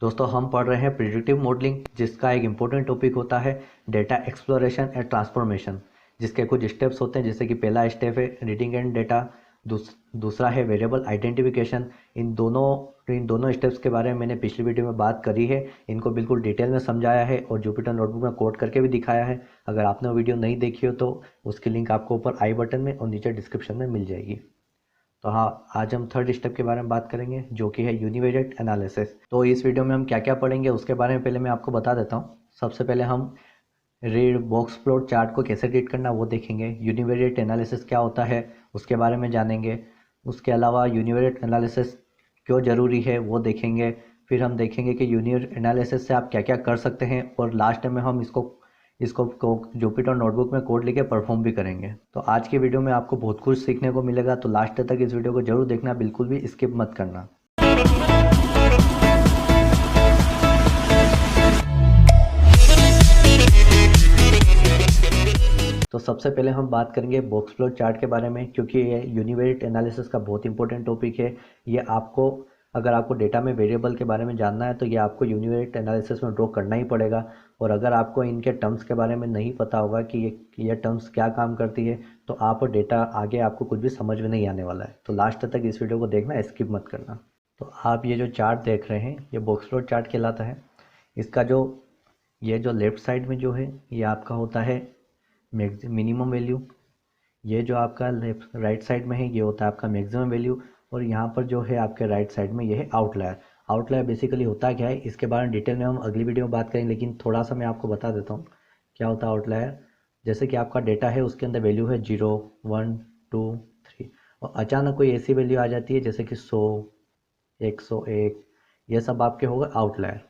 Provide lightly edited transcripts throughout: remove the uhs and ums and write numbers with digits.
दोस्तों हम पढ़ रहे हैं प्रिडिक्टिव मॉडलिंग, जिसका एक इम्पोर्टेंट टॉपिक होता है डेटा एक्सप्लोरेशन एंड ट्रांसफॉर्मेशन। जिसके कुछ स्टेप्स होते हैं, जैसे कि पहला स्टेप है रीडिंग एंड डेटा, दूसरा है वेरिएबल आइडेंटिफिकेशन। इन दोनों स्टेप्स के बारे में मैंने पिछली वीडियो में बात करी है, इनको बिल्कुल डिटेल में समझाया है और जुपिटर नोटबुक में कोड करके भी दिखाया है। अगर आपने वो वीडियो नहीं देखी हो तो उसकी लिंक आपको ऊपर आई बटन में और नीचे डिस्क्रिप्शन में मिल जाएगी। तो हाँ, आज हम थर्ड स्टेप के बारे में बात करेंगे, जो कि है यूनिवेरिएट एनालिसिस। तो इस वीडियो में हम क्या क्या पढ़ेंगे उसके बारे में पहले मैं आपको बता देता हूँ। सबसे पहले हम रीड बॉक्स प्लॉट चार्ट को कैसे रीड करना वो देखेंगे। यूनिवेरिएट एनालिसिस क्या होता है उसके बारे में जानेंगे। उसके अलावा यूनिवेरिएट एनालिसिस क्यों ज़रूरी है वो देखेंगे। फिर हम देखेंगे कि यूनिवेरिएट एनालिसिस से आप क्या क्या कर सकते हैं, और लास्ट में हम इसको जुपिटर नोटबुक में कोड लिखे परफॉर्म भी करेंगे। तो आज की वीडियो में आपको बहुत कुछ सीखने को मिलेगा, तो लास्ट तक इस वीडियो को जरूर देखना, बिल्कुल भी स्किप मत करना। तो सबसे पहले हम बात करेंगे बॉक्स प्लॉट चार्ट के बारे में, क्योंकि ये यूनिवेरिएट एनालिसिस का बहुत इंपॉर्टेंट टॉपिक है। ये आपको, अगर आपको डेटा में वेरिएबल के बारे में जानना है तो ये आपको यूनिवेरिएट एनालिसिस में ड्रॉ करना ही पड़ेगा। और अगर आपको इनके टर्म्स के बारे में नहीं पता होगा कि ये टर्म्स क्या काम करती है, तो आप डेटा आगे आपको कुछ भी समझ में नहीं आने वाला है। तो लास्ट तक इस वीडियो को देखना, स्किप मत करना। तो आप ये जो चार्ट देख रहे हैं ये बॉक्स प्लॉट चार्ट कहलाता है। इसका जो लेफ्ट साइड में जो है ये आपका होता है मिनिमम वैल्यू। ये जो आपका लेफ्ट राइट साइड में है ये होता है आपका मैक्सिमम वैल्यू। और यहाँ पर जो है आपके राइट साइड में ये है आउटलायर। आउटलायर बेसिकली होता क्या है, इसके बारे में डिटेल में हम अगली वीडियो में बात करेंगे, लेकिन थोड़ा सा मैं आपको बता देता हूँ क्या होता है आउटलायर। जैसे कि आपका डेटा है, उसके अंदर वैल्यू है 0, 1, 2, 3, और अचानक कोई ऐसी वैल्यू आ जाती है जैसे कि 100, 101, ये सब आपके होगा आउटलायर।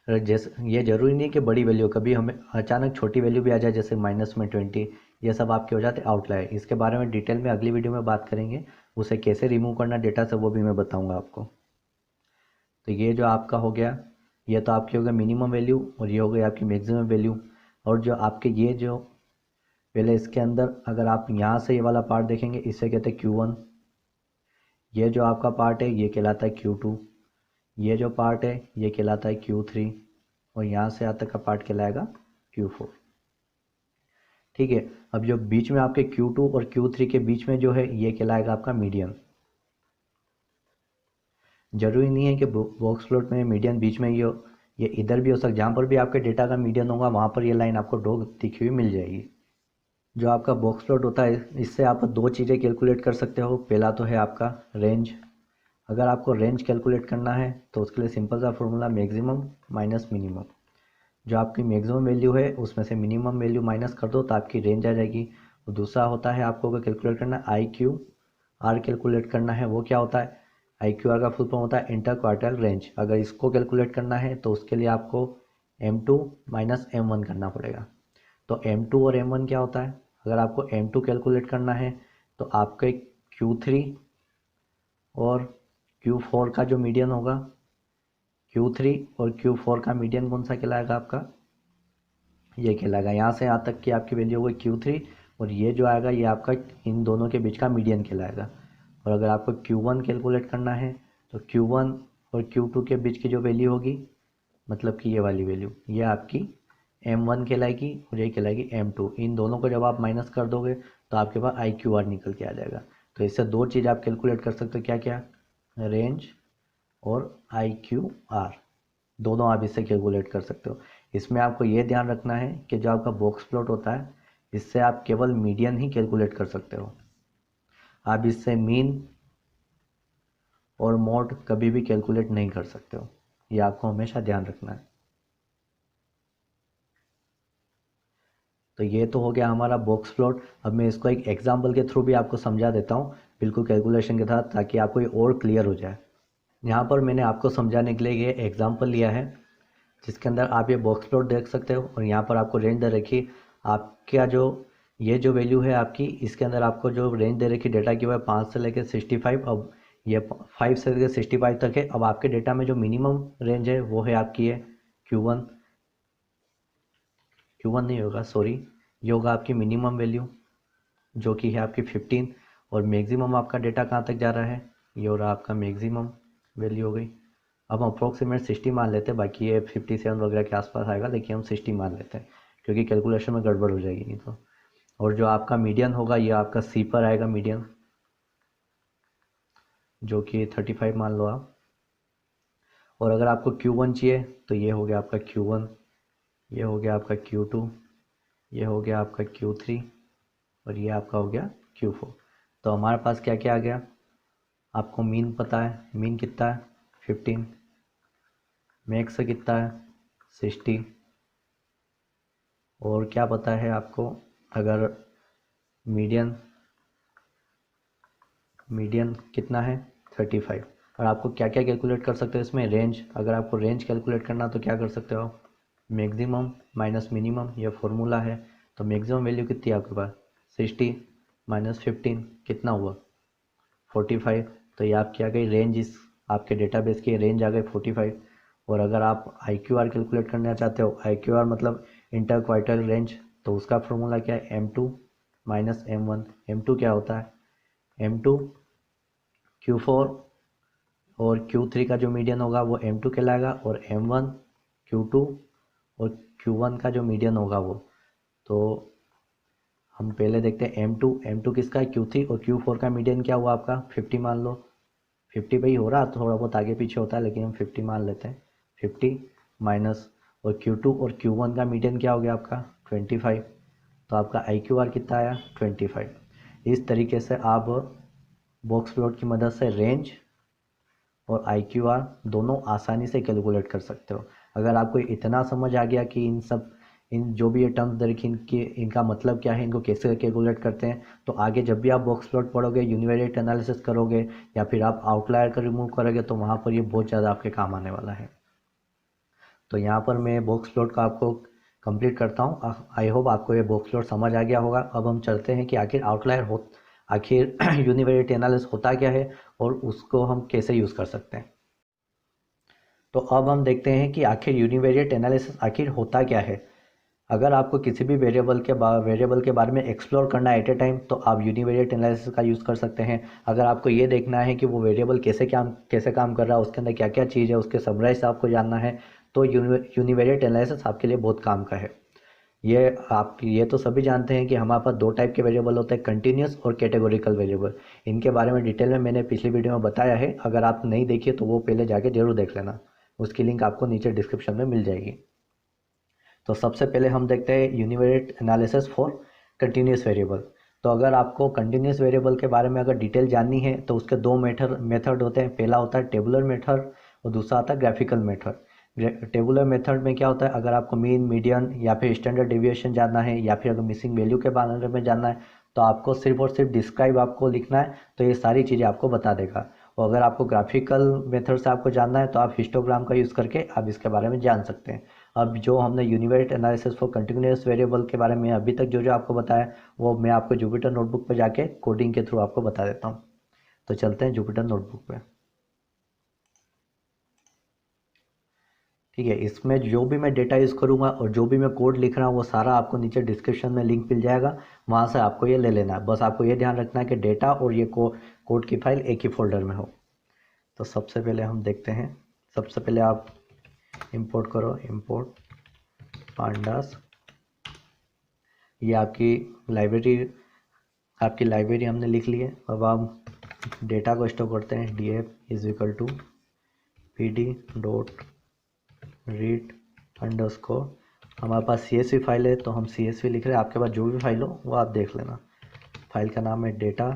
जैसे ये जरूरी नहीं है कि बड़ी वैल्यू, कभी हमें अचानक छोटी वैल्यू भी आ जाए जैसे -20, ये सब आपके हो जाते हैं आउटलायर। इसके बारे में डिटेल में अगली वीडियो में बात करेंगे, उसे कैसे रिमूव करना डेटा से वो भी मैं बताऊंगा आपको। तो ये जो आपका हो गया, ये तो आपकी हो गया मिनिमम वैल्यू, और ये हो गई आपकी मैक्सिमम वैल्यू। और जो आपके ये जो पहले इसके अंदर अगर आप यहाँ से ये वाला पार्ट देखेंगे, इसे कहते हैं Q1। ये जो आपका पार्ट है ये कहलाता है Q2। ये जो पार्ट है ये कहलाता है Q3, और यहाँ से यहाँ तक का पार्ट कहलाएगा Q4। ठीक है। अब जो बीच में आपके Q2 और Q3 के बीच में जो है ये कहलाएगा आपका मीडियन। जरूरी नहीं है कि बॉक्स प्लॉट में मीडियन बीच में ही हो, ये इधर भी हो सकता है। जहाँ पर भी आपके डेटा का मीडियन होगा वहाँ पर ये लाइन आपको ड्रॉ दिखी हुई मिल जाएगी। जो आपका बॉक्स प्लॉट होता है, इससे आप दो चीज़ें कैलकुलेट कर सकते हो। पहला तो है आपका रेंज। अगर आपको रेंज कैलकुलेट करना है तो उसके लिए सिंपल सा फॉर्मूला मैक्सिमम माइनस मिनिमम। जो आपकी मैक्सिमम वैल्यू है उसमें से मिनिमम वैल्यू माइनस कर दो तो आपकी रेंज आ जाएगी। और दूसरा होता है आपको अगर कैलकुलेट करना है IQR कैलकुलेट करना है। वो क्या होता है, IQR का फुल फॉर्म होता है इंटर क्वार्टाइल रेंज। अगर इसको कैलकुलेट करना है तो उसके लिए आपको M2 माइनस M1 करना पड़ेगा। तो M2 और M1 क्या होता है, अगर आपको M2 कैलकुलेट करना है तो आपके Q3 और Q4 का जो मीडियन होगा, Q3 और Q4 का मीडियन कौन सा कहलाएगा आपका, ये कहलाएगा यहाँ से यहाँ तक की आपकी वैल्यू होगी Q3, और ये जो आएगा ये आपका इन दोनों के बीच का मीडियन कहलाएगा। और अगर आपको Q1 कैलकुलेट करना है तो Q1 और Q2 के बीच की जो वैल्यू होगी, मतलब कि ये वाली वैल्यू, ये आपकी M1 कहलाएगी और ये कहलाएगी M2। इन दोनों को जब आप माइनस कर दोगे तो आपके पास IQR निकल के आ जाएगा। तो इससे दो चीज़ आप कैलकुलेट कर सकते हो, क्या क्या, रेंज और IQR, दोनों आप इससे कैलकुलेट कर सकते हो। इसमें आपको ये ध्यान रखना है कि जो आपका बॉक्स प्लॉट होता है इससे आप केवल मीडियन ही कैलकुलेट कर सकते हो। आप इससे मीन और मोड कभी भी कैलकुलेट नहीं कर सकते हो, ये आपको हमेशा ध्यान रखना है। तो ये तो हो गया हमारा बॉक्स प्लॉट। अब मैं इसको एक एग्जाम्पल के थ्रू भी आपको समझा देता हूँ, बिल्कुल कैलकुलेशन के साथ, ताकि आपको ये और क्लियर हो जाए। यहाँ पर मैंने आपको समझाने के लिए ये एग्जाम्पल लिया है, जिसके अंदर आप ये बॉक्स प्लॉट देख सकते हो, और यहाँ पर आपको रेंज दे रखी। आपका जो ये जो वैल्यू है आपकी, इसके अंदर आपको जो रेंज दे रखी डेटा की वो है 5 से लेकर 65। अब ये 5 से लेकर 65 तक है। अब आपके डेटा में जो मिनिमम रेंज है वो है आपकी है Q1। Q1 नहीं होगा, सॉरी, ये होगा आपकी मिनिमम वैल्यू जो कि है आपकी 15। और मैक्सिमम आपका डेटा कहाँ तक जा रहा है, ये हो रहा आपका मैक्सिमम वैल्यू हो गई अब हम अप्रोक्सीमेट 60 मान लेते हैं, बाकी ये 57 वगैरह के आसपास आएगा, लेकिन हम 60 मान लेते हैं क्योंकि कैलकुलेशन में गड़बड़ हो जाएगी नहीं तो। और जो आपका मीडियन होगा ये आपका सी पर आएगा मीडियन, जो कि 35 मान लो आप। और अगर आपको Q1 चाहिए तो ये हो गया आपका Q1, ये हो गया आपका Q2, ये हो गया आपका Q3 और ये आपका हो गया Q4। तो हमारे पास क्या क्या आ गया, आपको मीन पता है, मीन कितना है 15, मैक्स से कितना है 60, और क्या पता है आपको, अगर मीडियन मीडियन कितना है 35। और आपको क्या क्या कैलकुलेट कर सकते हो इसमें, रेंज, अगर आपको रेंज कैलकुलेट करना तो क्या कर सकते हो, मैक्सिमम माइनस मिनिमम, ये फॉर्मूला है। तो मैक्सिमम वैल्यू कितनी है आपके पास 60 माइनस 15 कितना हुआ 45। तो ये आपकी आ गई रेंज, इस आपके डेटाबेस की रेंज आ गई 45। और अगर आप IQR कैलकुलेट करना चाहते हो, IQR मतलब इंटर क्वार्टाइल रेंज, तो उसका फॉर्मूला क्या है M2 माइनस M1। M2 क्या होता है, M2 Q4 और Q3 का जो मीडियन होगा वो M2 कहलाएगा, और M1 Q2 और Q1 का जो मीडियन होगा वो। तो हम पहले देखते हैं M2 किसका है Q3, और Q4 का मीडियन क्या हुआ आपका 50 मान लो। 50 भाई हो रहा, थोड़ा बहुत आगे पीछे होता है लेकिन हम 50 मान लेते हैं। 50 माइनस, और Q2 और Q1 का मीडियन क्या हो गया आपका 25। तो आपका IQR कितना आया 25। इस तरीके से आप बॉक्स प्लॉट की मदद से रेंज और IQR दोनों आसानी से कैलकुलेट कर सकते हो। अगर आपको इतना समझ आ गया कि इन जो भी ये टर्म्स दे रखी इनकी इनका मतलब क्या है, इनको कैसे कैलकुलेट करते हैं, तो आगे जब भी आप बॉक्स प्लॉट पढ़ोगे, यूनिवेरिएट एनालिसिस करोगे या फिर आप आउटलायर का रिमूव करोगे, तो वहाँ पर ये बहुत ज़्यादा आपके काम आने वाला है। तो यहाँ पर मैं बॉक्स प्लॉट का आपको कंप्लीट करता हूँ। आई होप आपको ये बॉक्स प्लॉट समझ आ गया होगा। अब हम चलते हैं कि आखिर यूनिवेरिएट एनालिसिस होता क्या है और उसको हम कैसे यूज़ कर सकते हैं। तो अब हम देखते हैं कि आखिर यूनिवेरिएट एनालिसिस आखिर होता क्या है। अगर आपको किसी भी वेरिएबल के बारे में एक्सप्लोर करना है एट ए टाइम, तो आप यूनिवेरिएट एनालिसिस का यूज़ कर सकते हैं। अगर आपको ये देखना है कि वो वेरिएबल कैसे काम कर रहा है, उसके अंदर क्या क्या चीज़ है, उसके समराइज आपको जानना है, तो यूनिवेरिएट एनालिसिस आपके लिए बहुत काम का है। ये तो सभी जानते हैं कि हमारे पास दो टाइप के वेरिएबल होते हैं, कंटिन्यूस और कैटेगोरिकल वेरिएबल। इनके बारे में डिटेल में मैंने पिछली वीडियो में बताया है, अगर आप नहीं देखिए तो वो पहले जाके जरूर देख लेना, उसकी लिंक आपको नीचे डिस्क्रिप्शन में मिल जाएगी। तो सबसे पहले हम देखते हैं univariate analysis for continuous variable. तो अगर आपको कंटिन्यूस वेरिएबल के बारे में अगर डिटेल जाननी है तो उसके दो मेथड होते हैं। पहला होता है टेबुलर मेथड और दूसरा आता है ग्राफिकल मेथड। टेबुलर मेथड में क्या होता है, अगर आपको मीन, मीडियन या फिर स्टैंडर्ड डेविएशन जानना है, या फिर अगर मिसिंग वैल्यू के बारे में जानना है, तो आपको सिर्फ और सिर्फ डिस्क्राइब आपको लिखना है, तो ये सारी चीज़ें आपको बता देगा। और अगर आपको ग्राफिकल मेथड से आपको जानना है तो आप हिस्टोग्राम का यूज़ करके आप इसके बारे में जान सकते हैं। अब जो हमने univariate analysis for continuous variable के बारे में अभी तक जो जो आपको बताया, वो मैं आपको जुपिटर नोटबुक पर जाके कोडिंग के थ्रू आपको बता देता हूँ। तो चलते हैं जुपिटर नोटबुक पे। ठीक है, इसमें जो भी मैं डेटा यूज़ करूँगा और जो भी मैं कोड लिख रहा हूँ वो सारा आपको नीचे डिस्क्रिप्शन में लिंक मिल जाएगा, वहाँ से आपको ये ले लेना है। बस आपको ये ध्यान रखना है कि डेटा और ये कोड की फाइल एक ही फोल्डर में हो। तो सबसे पहले हम देखते हैं, सबसे पहले आप इंपोर्ट करो, इंपोर्ट पांडास। ये आपकी लाइब्रेरी हमने लिख ली है। अब हम डेटा को स्टोर करते हैं, df is equal to pd dot read underscore. हमारे पास CSV फाइल है तो हम CSV लिख रहे हैं, आपके पास जो भी फाइल हो वो आप देख लेना। फाइल का नाम है डेटा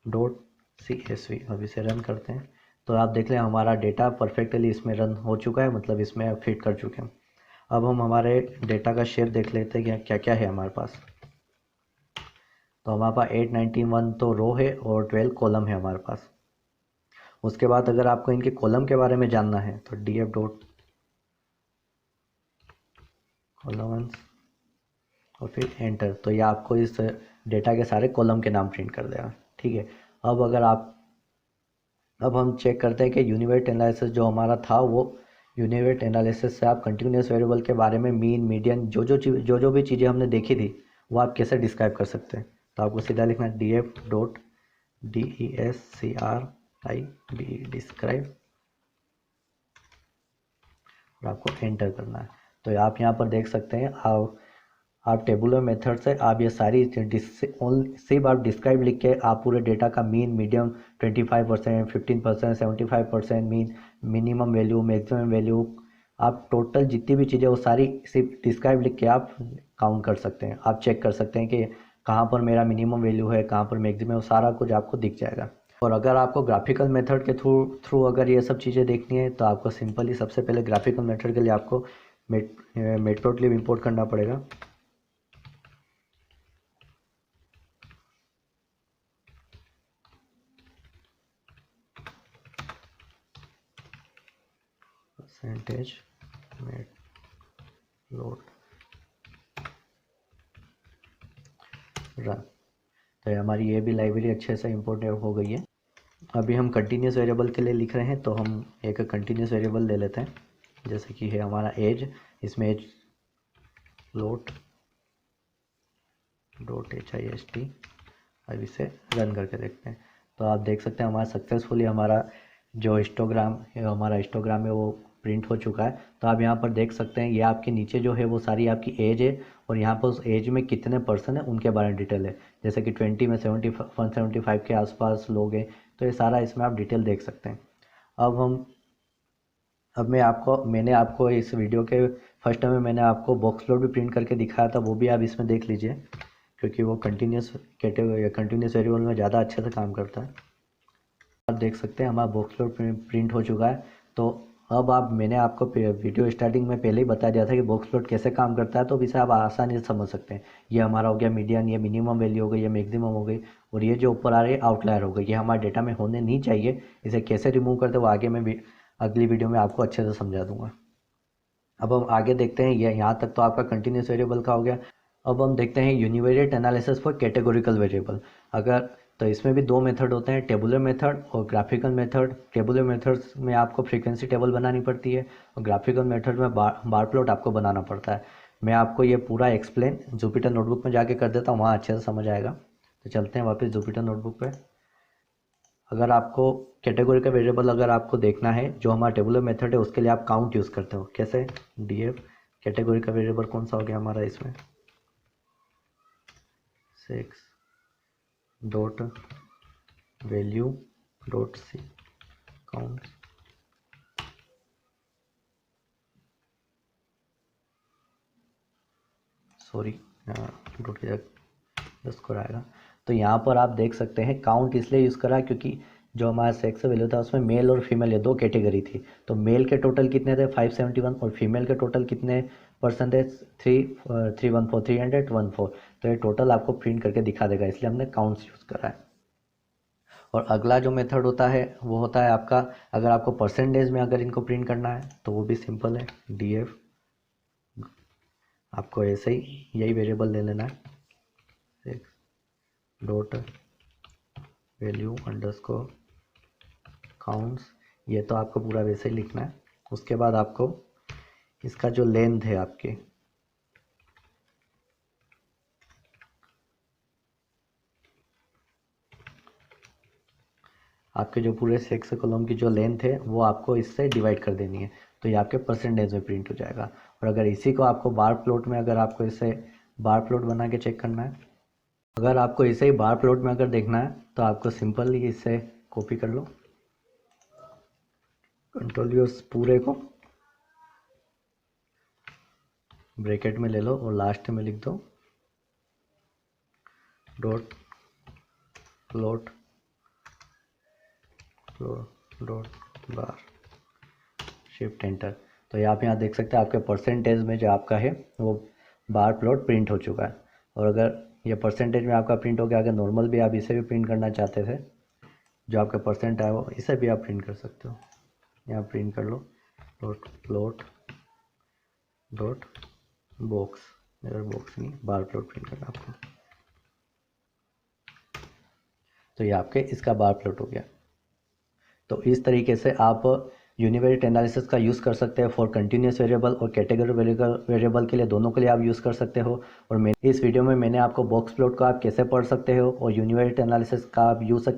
डॉट CSV। अब इसे रन करते हैं तो आप देख लें हमारा डेटा परफेक्टली इसमें रन हो चुका है, मतलब इसमें फिट कर चुके हैं। अब हम हमारे डेटा का शेप देख लेते हैं कि क्या क्या है हमारे पास। तो हमारे पास 891 तो रो है और 12 कॉलम है हमारे पास। उसके बाद अगर आपको इनके कॉलम के बारे में जानना है तो df डॉट कॉलम्स और फिर एंटर, तो ये आपको इस डेटा के सारे कॉलम के नाम प्रिंट कर देगा। ठीक है, अब हम चेक करते हैं कि यूनिवेरिएट एनालिसिस जो हमारा था, वो यूनिवेरिएट एनालिसिस से आप कंटिन्यूस वेरिएबल के बारे में मीन, मीडियन, जो भी चीज़ें हमने देखी थी वो आप कैसे डिस्क्राइब कर सकते हैं। तो आपको सीधा लिखना है df डॉट describe, और आपको एंटर करना है। तो आप यहाँ पर देख सकते हैं, आप टेबुलर मेथड से आप ये सारी सिर्फ आप डिस्क्राइब लिख के आप पूरे डेटा का mean, medium, 25%, 15%, 75% mean, minimum value, maximum value, आप टोटल जितनी भी चीज़ें वो सारी सिर्फ डिस्क्राइब लिख के आप काउंट कर सकते हैं। आप चेक कर सकते हैं कि कहाँ पर मेरा मिनिमम वैल्यू है, कहाँ पर मैक्सिमम, सारा कुछ आपको दिख जाएगा। और अगर आपको ग्राफिकल मेथड के थ्रू थ्रू अगर ये सब चीज़ें देखनी है तो आपको सिंपली सबसे पहले ग्राफिकल मेथड के लिए आपको मैटप्लॉटलिब इंपोर्ट करना पड़ेगा। Percentage matplot run. तो हमारी ये भी लाइब्रेरी अच्छे से इंपोर्ट हो गई है। अभी हम कंटिन्यूस वेरिएबल के लिए लिख रहे हैं, तो हम एक कंटिन्यूस वेरिएबल ले लेते हैं, जैसे कि है हमारा एज। इसमें एज फ्लोट .hist। अब इसे रन करके देखते हैं। तो आप देख सकते हैं हमारा सक्सेसफुली हमारा जो हिस्टोग्राम है, हमारा हिस्टोग्राम है वो प्रिंट हो चुका है। तो आप यहाँ पर देख सकते हैं, ये आपके नीचे जो है वो सारी आपकी एज है, और यहाँ पर उस एज में कितने पर्सन है उनके बारे में डिटेल है। जैसे कि 20 में 175 के आसपास लोग हैं, तो ये सारा इसमें आप डिटेल देख सकते हैं। अब मैंने आपको इस वीडियो के फर्स्ट में मैंने आपको बॉक्स प्लॉट भी प्रिंट करके दिखाया था, वो भी आप इसमें देख लीजिए, क्योंकि वो कंटिन्यूस कैटेगरी या कंटिन्यूस वेरिएबल में ज़्यादा अच्छे से काम करता है। आप देख सकते हैं हमारा बॉक्स प्लॉट प्रिंट हो चुका है। तो अब मैंने आपको वीडियो स्टार्टिंग में पहले ही बता दिया था कि बॉक्स प्लॉट कैसे काम करता है, तो अब इसे आप आसानी से समझ सकते हैं। ये हमारा हो गया मीडियन, ये मिनिमम वैल्यू हो गई, ये मैक्सिमम हो गई, और ये जो ऊपर आ रही है आउटलायर हो गई। ये हमारे डेटा में होने नहीं चाहिए। इसे कैसे रिमूव करते वो आगे मैं अगली वीडियो में आपको अच्छे से समझा दूंगा। अब हम आगे देखते हैं, ये यहाँ तक तो आपका कंटिन्यूस वेरिएबल का हो गया। अब हम देखते हैं univariate analysis for categorical variable. अगर तो इसमें भी दो मेथड होते हैं, टेबुलर मेथड और ग्राफिकल मेथड। टेबुलर मेथड्स में आपको फ्रीक्वेंसी टेबल बनानी पड़ती है, और ग्राफिकल मेथड में बार प्लॉट आपको बनाना पड़ता है। मैं आपको ये पूरा एक्सप्लेन जुपिटर नोटबुक में जाके कर देता हूँ, वहाँ अच्छे से समझ आएगा। तो चलते हैं वापस जुपिटर नोटबुक पे। अगर आपको कैटेगरी का वेरिएबल अगर आपको देखना है, जो हमारा टेबुलर मेथड है उसके लिए आप काउंट यूज़ करते हो। कैसे? df कैटेगरी का वेरिएबल कौन सा हो गया हमारा इसमें, 6 dot value dot C count. Sorry, dot की जगह स्कोर आएगा। तो यहाँ पर आप देख सकते हैं काउंट इसलिए यूज़ करा क्योंकि जो हमारा सेक्स वैल्यू था उसमें मेल और फीमेल ये दो कैटेगरी थी। तो मेल के टोटल कितने थे 571, और फीमेल के टोटल कितने परसेंटेज 314। तो ये टोटल आपको प्रिंट करके दिखा देगा, इसलिए हमने काउंट्स यूज़ करा है। और अगला जो मेथड होता है वो होता है आपका, अगर आपको परसेंटेज में अगर इनको प्रिंट करना है तो वो भी सिंपल है, df। आपको ऐसे ही यही वेरिएबल ले लेना है, 6 डॉट वैल्यू अंडरस्कोर काउंट्स। ये तो आपको पूरा वैसे ही लिखना है। उसके बाद आपको इसका जो लेंथ है आपके जो पूरे सेक्स कॉलम की जो लेंथ है वो आपको इससे डिवाइड कर देनी है, तो ये आपके परसेंटेज में प्रिंट हो जाएगा। और अगर इसी को आपको बार प्लॉट में अगर आपको इसे बार प्लॉट बना के चेक करना है, अगर आपको इसे ही बार प्लॉट में अगर देखना है तो आपको सिंपल ही इसे कॉपी कर लो, कंट्रोल यूज पूरे को ब्रैकेट में ले लो और लास्ट में लिख दो डॉट प्लॉट डॉट बार, शिफ्ट एंटर। तो यहाँ देख सकते हैं आपके परसेंटेज में जो आपका है वो बार प्लॉट प्रिंट हो चुका है। और अगर ये परसेंटेज में आपका प्रिंट हो गया, अगर नॉर्मल भी आप इसे भी प्रिंट करना चाहते थे, जो आपका परसेंट है वो इसे भी आप प्रिंट कर सकते हो। यहाँ प्रिंट कर लो डॉट प्लॉट डॉट बॉक्स, अगर बॉक्स नहीं बार प्लॉट प्रिंट करना आपको, तो ये आपके इसका बार प्लॉट हो गया। तो इस तरीके से आप यूनिवेरिएट एनालिसिस का यूज़ कर सकते हैं फॉर कंटिन्यूस वेरिएबल और कैटेगरी वेरिएबल के लिए, दोनों के लिए आप यूज़ कर सकते हो। और मैं इस वीडियो में मैंने आपको बॉक्स प्लॉट का आप कैसे पढ़ सकते हो और यूनिवेरिएट एनालिसिस का आप यूज़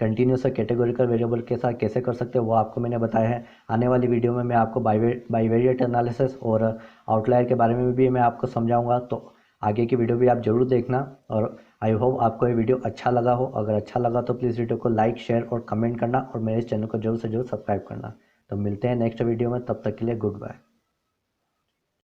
कंटिन्यूस और कैटेगोरिकल वेरिएबल के साथ कैसे कर सकते हो वो आपको मैंने बताया है। आने वाली वीडियो में मैं आपको बाईवेरिएट एनालिसिस और आउटलायर के बारे में भी मैं आपको समझाऊंगा, तो आगे की वीडियो भी आप जरूर देखना। और आई होप आपको ये वीडियो अच्छा लगा हो। अगर अच्छा लगा तो प्लीज़ वीडियो को लाइक, शेयर और कमेंट करना, और मेरे इस चैनल को जरूर से जरूर सब्सक्राइब करना। तो मिलते हैं नेक्स्ट वीडियो में, तब तक के लिए गुड बाय।